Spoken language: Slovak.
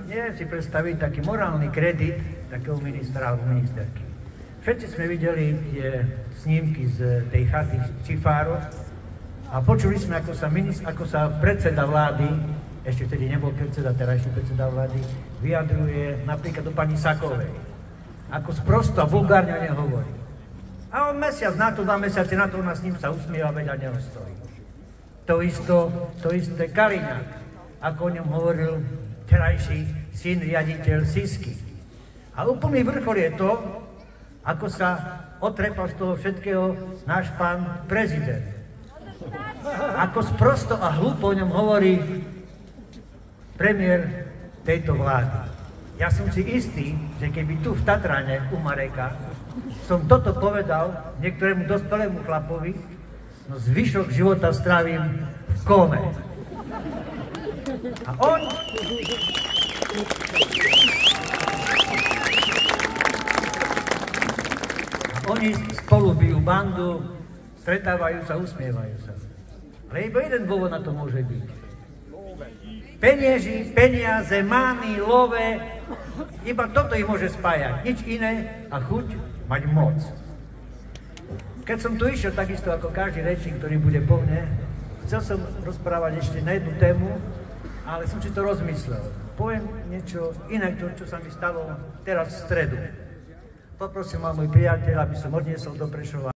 neviem si predstaviť taký morálny kredit takého ministra alebo ministerky. Všetci sme videli tie snímky z tej chaty Čifárov a počuli sme, ako sa predseda vlády, ešte vtedy nebol predseda, terajší predseda vlády, vyjadruje napríklad do pani Sakovej. Ako sprosto a vulgárne o nej hovorí. A on mesiac na to, 2 mesiace na to, s ním sa usmieva, veď a neostojí. To isté Kaliňák, ako o ňom hovoril terajší syn riaditeľ Sisky. A úplný vrchol je to, ako sa otrepal z toho všetkého náš pán prezident. Ako sprosto a hlúpo o ňom hovorí premiér tejto vlády. Ja som si istý, že keby tu v Tatrane u Mareka som toto povedal niektorému dospelému chlapovi, no zvyšok života strávim v kóme. A oni spolu bijú bandu, stretávajú sa, usmievajú sa. Ale iba jeden dôvod na to môže byť. Peniaze, mány, love, iba toto ich môže spájať. Nič iné a chuť mať moc. Keď som tu išiel, takisto ako každý rečník, ktorý bude po mne, chcel som rozprávať ešte na jednu tému, ale som si to rozmyslel. Poviem niečo iné, čo sa mi stalo teraz v stredu. Poprosím ma môj priateľ, aby som odniesol do Prešova